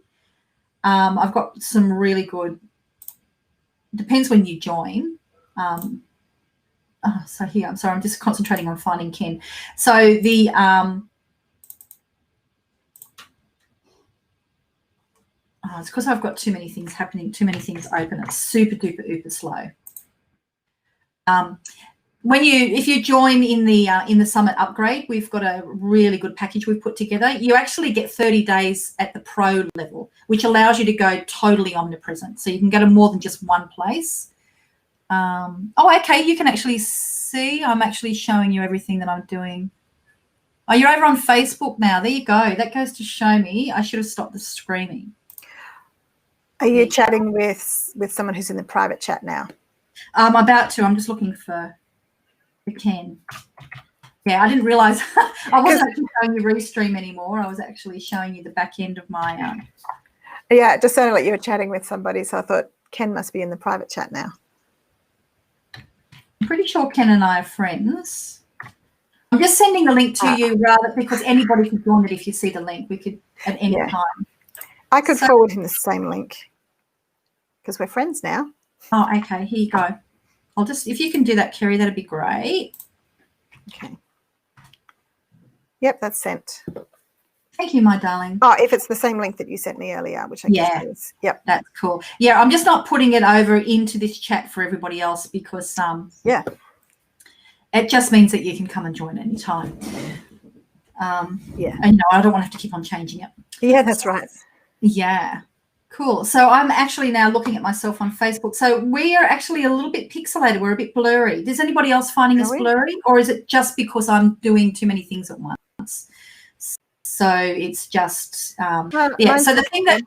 I've got some really good, depends when you join. So here, I'm sorry, I'm just concentrating on finding Ken. So the it's because I've got too many things happening, too many things open. It's super duper uber slow. If you join in the summit upgrade, we've got a really good package we've put together. You actually get 30 days at the pro level, which allows you to go totally omnipresent. So you can go to more than just one place. Oh, okay, you can actually see I'm actually showing you everything that I'm doing. Oh, you're over on Facebook now. There you go. That goes to show me I should have stopped the screaming. Are you chatting with someone who's in the private chat now? I'm about to. I'm just looking for Ken. Yeah, I didn't realise I wasn't actually showing you Restream anymore. I was actually showing you the back end of my Yeah, it just sounded like you were chatting with somebody, so I thought Ken must be in the private chat now. I'm pretty sure Ken and I are friends. I'm just sending the link to you rather because anybody could join it if you see the link. We could at any time. I could forward him the same link because we're friends now. Oh, okay. Here you go. I'll just, if you can do that, Kerry, that'd be great. Okay. Yep, that's sent. Thank you, my darling. Oh, if it's the same link that you sent me earlier, which I guess it is. Yep. That's cool. Yeah, I'm just not putting it over into this chat for everybody else because it just means that you can come and join anytime. And I don't want to have to keep on changing it. Yeah, that's right. Yeah. Cool. So I'm actually now looking at myself on Facebook. So we are actually a little bit pixelated. We're a bit blurry. Is anybody else finding us blurry, or is it just because I'm doing too many things at once? So it's just, So the thing that,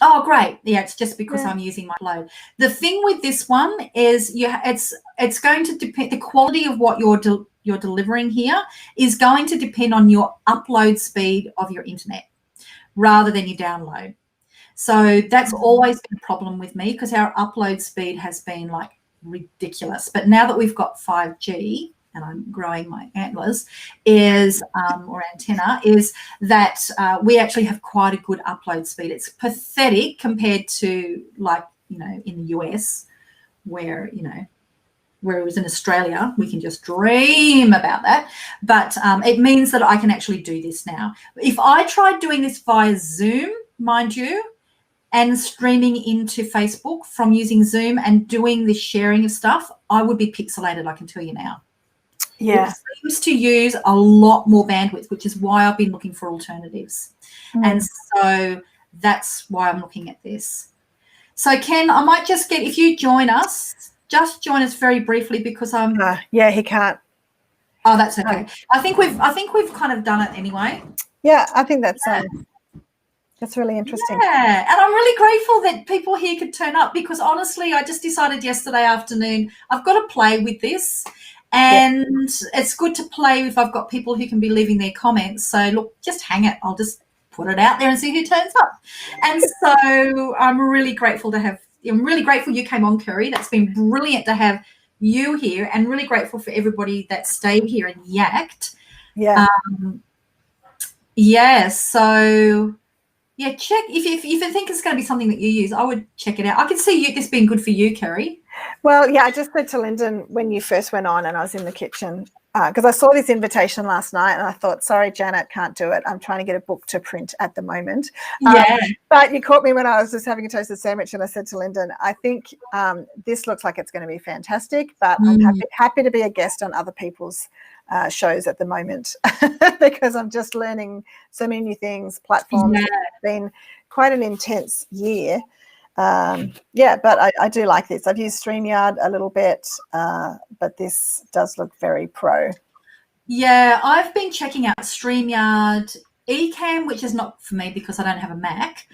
oh, great. Yeah, it's just because I'm using my upload. The thing with this one is it's going to depend, the quality of what you're delivering here is going to depend on your upload speed of your internet rather than your download. So that's always been a problem with me because our upload speed has been like ridiculous. But now that we've got 5G, and I'm growing my antlers, or antenna, is that we actually have quite a good upload speed. It's pathetic compared to in the US where it was in Australia, we can just dream about that. But it means that I can actually do this now. If I tried doing this via Zoom, mind you, and streaming into Facebook from using Zoom and doing the sharing of stuff, I would be pixelated, I can tell you now. Yeah. It seems to use a lot more bandwidth, which is why I've been looking for alternatives. And so that's why I'm looking at this. So Ken, I might just get, if you join us, just join us very briefly because I'm he can't. Oh, that's okay. I think we've kind of done it anyway. Yeah, I think that's really interesting. Yeah, and I'm really grateful that people here could turn up because honestly, I just decided yesterday afternoon I've got to play with this. And it's good to play if I've got people who can be leaving their comments. So, look, just hang it. I'll just put it out there and see who turns up. And so I'm really grateful you came on, Kerry. That's been brilliant to have you here and really grateful for everybody that stayed here and yacked. Yeah. So, check. If you think it's going to be something that you use, I would check it out. I can see this being good for you, Kerry. Well, I just said to Lyndon when you first went on and I was in the kitchen because I saw this invitation last night and I thought, sorry, Janet, can't do it. I'm trying to get a book to print at the moment. But you caught me when I was just having a toasted sandwich and I said to Lyndon, I think this looks like it's going to be fantastic, but I'm happy to be a guest on other people's shows at the moment because I'm just learning so many new things, platforms. It's been quite an intense year. But I do like this. I've used StreamYard a little bit, but this does look very pro. Yeah, I've been checking out StreamYard Ecamm, which is not for me because I don't have a Mac.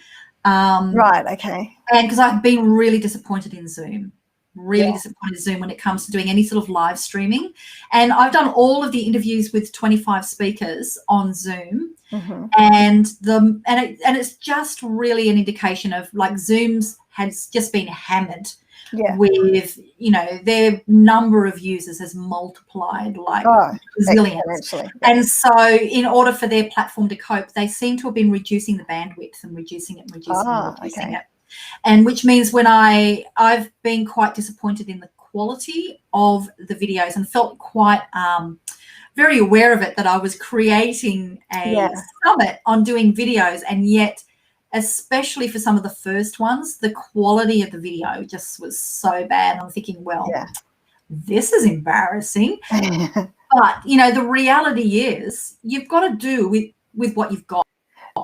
Right, okay. And because I've been really disappointed in Zoom. Disappointed in Zoom when it comes to doing any sort of live streaming. And I've done all of the interviews with 25 speakers on Zoom. And it's just really an indication of Zoom's has just been hammered with their number of users has multiplied zillions. And so in order for their platform to cope, they seem to have been reducing the bandwidth and reducing it. And which means when I've been quite disappointed in the quality of the videos and felt quite very aware of it, that I was creating a summit on doing videos, and yet especially for some of the first ones, the quality of the video just was so bad. I'm thinking, this is embarrassing. But, the reality is you've got to do with what you've got.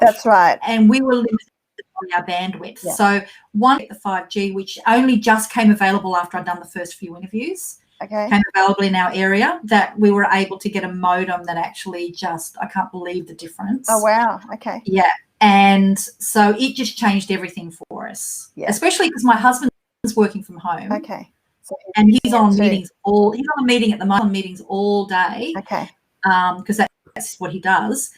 That's right. And we were limited by our bandwidth. So the 5G, which only just came available after I'd done the first few interviews, came available in our area, that we were able to get a modem that actually I can't believe the difference. Oh, wow. Okay. Yeah. And so it just changed everything for us, especially because my husband's working from home. Okay. So and he's on meetings he's on a meeting at the moment, on meetings all day. Okay. Because that's what he does.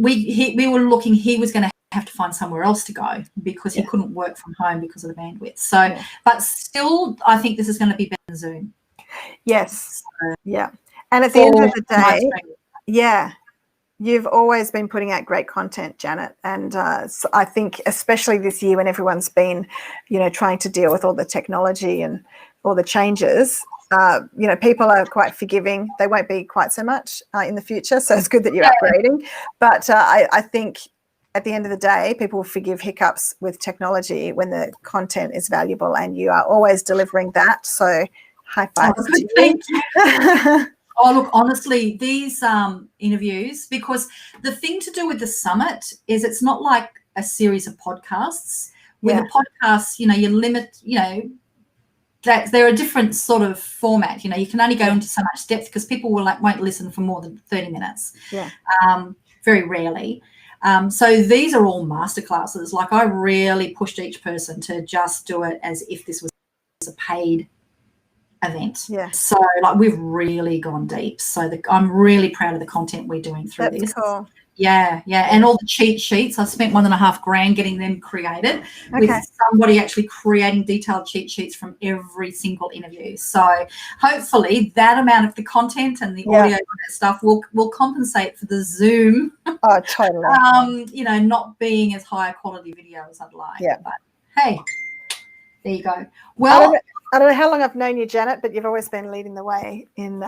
We were looking, he was going to have to find somewhere else to go because he couldn't work from home because of the bandwidth. So, but still, I think this is going to be better than Zoom. Yes. Yeah. And at the end of the day, you've always been putting out great content, Janet. And so I think especially this year when everyone's been, trying to deal with all the technology and all the changes, people are quite forgiving. They won't be quite so much in the future. So it's good that you're upgrading. But I think at the end of the day, people will forgive hiccups with technology when the content is valuable, and you are always delivering that. So high fives to you. Thank you. Oh, look, honestly, these interviews, because the thing to do with the summit is it's not like a series of podcasts. With a podcast, you limit, that they're a different sort of format. You can only go into so much depth because people won't listen for more than 30 minutes. Yeah. Very rarely. So these are all masterclasses. Like, I really pushed each person to just do it as if this was a paid event. Yeah. So we've really gone deep. So I'm really proud of the content we're doing through this. That's cool. Yeah. And all the cheat sheets, I spent $1,500 getting them created with somebody actually creating detailed cheat sheets from every single interview. So hopefully that amount of the content and the audio and that stuff will compensate for the Zoom. Oh, totally. Not being as high a quality video as I'd like. Yeah. But hey, there you go. Well, I don't know how long I've known you, Janet, but you've always been leading the way in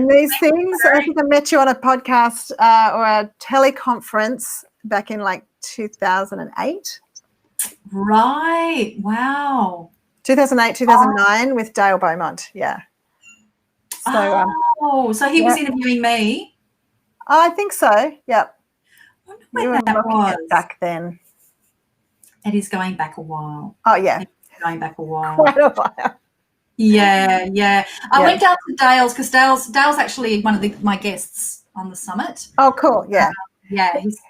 these things. I think I met you on a podcast or a teleconference back in 2008. Right. Wow. 2008, 2009 with Dale Beaumont. Yeah. So, so he was interviewing me. I think so. Yep. I wonder when that was. Back then. It is going back a while. Oh, yeah. Going back a while. Quite a while. Yeah. I went down to Dale's because Dale's actually one of my guests on the summit. Oh, cool. Yeah.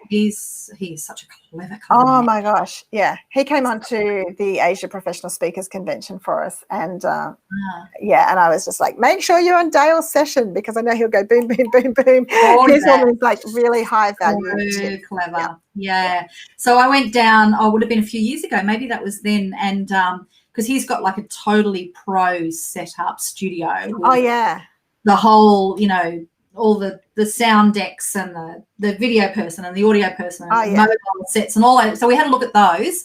He's such a clever Oh man. my gosh. Yeah. He came on to the Asia Professional Speakers Convention for us. And and I was just like, make sure you're on Dale's session because I know he'll go boom, boom, boom, boom. He's always really high value. So clever. Yeah. So I went down, would have been a few years ago. Maybe that was then. And because he's got a totally pro setup studio. Oh, yeah. The whole, all the sound decks and the video person and the audio person and mobile sets and all that. So we had a look at those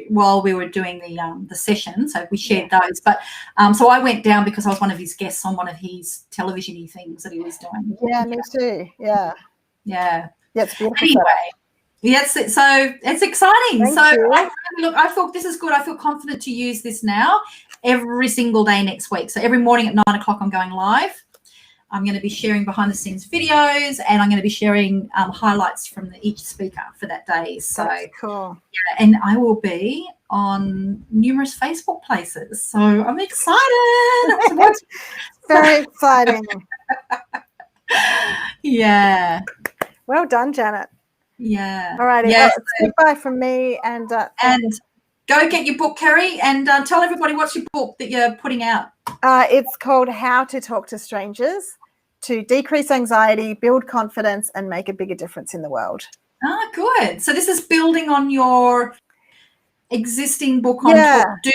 while we were doing the session. So we shared those. But so I went down because I was one of his guests on one of his television-y things that he was doing. Yeah, me too. Yeah. Yeah. Yeah, it's beautiful. Anyway. Yes, so it's exciting. Thank you. I thought this is good. I feel confident to use this now every single day next week. So every morning at 9:00 I'm going live. I'm going to be sharing behind the scenes videos and I'm going to be sharing highlights from each speaker for that day. So that's cool. Yeah, and I will be on numerous Facebook places. So I'm excited. Very exciting. Yeah. Well done, Janet. Yeah. All righty. Yeah, goodbye from me and go get your book, Kerry, and tell everybody what's your book that you're putting out. It's called How to Talk to Strangers to Decrease Anxiety, Build Confidence, and Make a Bigger Difference in the World. Ah, good. So this is building on your existing book on Do Talk to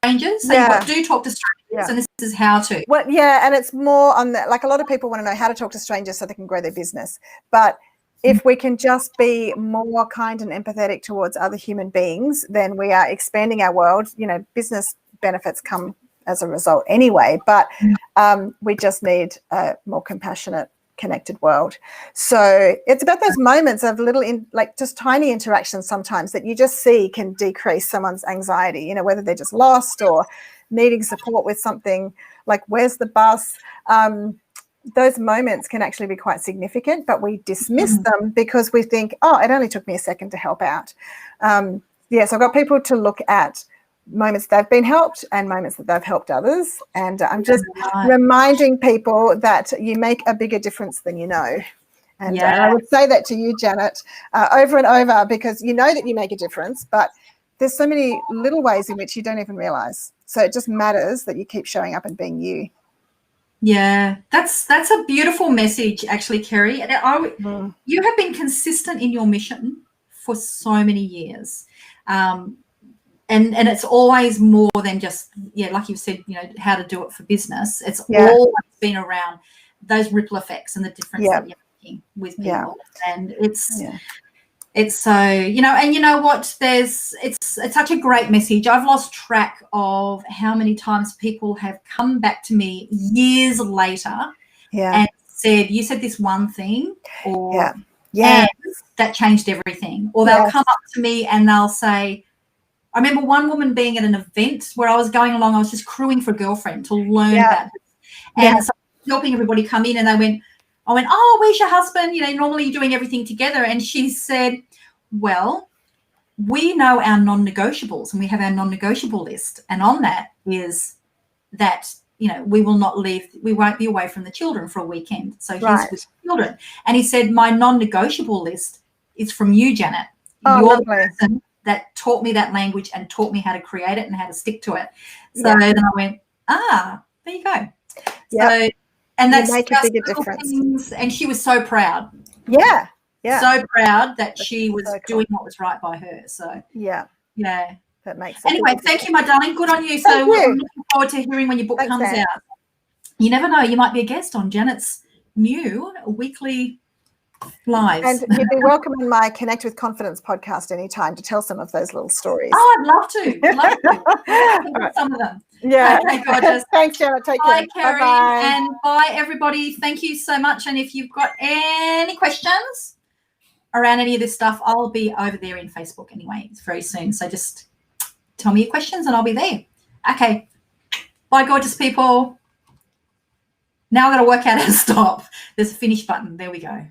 Strangers. So you've got Do Talk to Strangers, and this is how to. Well, and it's more on that. A lot of people want to know how to talk to strangers so they can grow their business. But if we can just be more kind and empathetic towards other human beings, then we are expanding our world. Business benefits come as a result anyway, but we just need a more compassionate, connected world. So it's about those moments of just tiny interactions sometimes that you just see can decrease someone's anxiety, whether they're just lost or needing support with something like where's the bus. Those moments can actually be quite significant, but we dismiss them because we think, it only took me a second to help out. So I've got people to look at moments they've been helped and moments that they've helped others. And I'm just reminding people that you make a bigger difference than you know. And I would say that to you, Janet, over and over, because you know that you make a difference, but there's so many little ways in which you don't even realize. So it just matters that you keep showing up and being you. Yeah, that's a beautiful message, actually, Kerry. And you have been consistent in your mission for so many years, and it's always more than just, like you said, how to do it for business. It's always been around those ripple effects and the difference that you're making with people, and it's so, and you know what, it's such a great message. I've lost track of how many times people have come back to me years later and said, you said this one thing, or and that changed everything. Or they'll come up to me and they'll say, I remember one woman being at an event where I was going along, I was just crewing for a girlfriend to learn about this. And so helping everybody come in, and I went, oh, where's your husband? Normally you're doing everything together. And she said, well, we know our non-negotiables, and we have our non-negotiable list. And on that is that, we will not leave, we won't be away from the children for a weekend. So he's with children. And he said, my non-negotiable list is from you, Janet. You're the person that taught me that language and taught me how to create it and how to stick to it. So then I went, there you go. So, and that's make a bigger difference. Things, and she was so proud. Yeah. So proud that she was doing what was right by her. So yeah, that makes sense. Anyway, thank you, my darling. Good on you. So we're looking forward to hearing when your book comes out. You never know, you might be a guest on Janet's new weekly lives. And you'd be welcome in my Connect with Confidence podcast anytime to tell some of those little stories. Oh, I'd love to. Some of them. Yeah. Okay, gorgeous. Thanks, Janet. Take care. Bye, Kerry. Bye-bye. And bye, everybody. Thank you so much. And if you've got any questions around any of this stuff, I'll be over there in Facebook anyway very soon. So just tell me your questions and I'll be there. Okay. Bye, gorgeous people. Now I've got to work out how to stop. There's a finish button. There we go.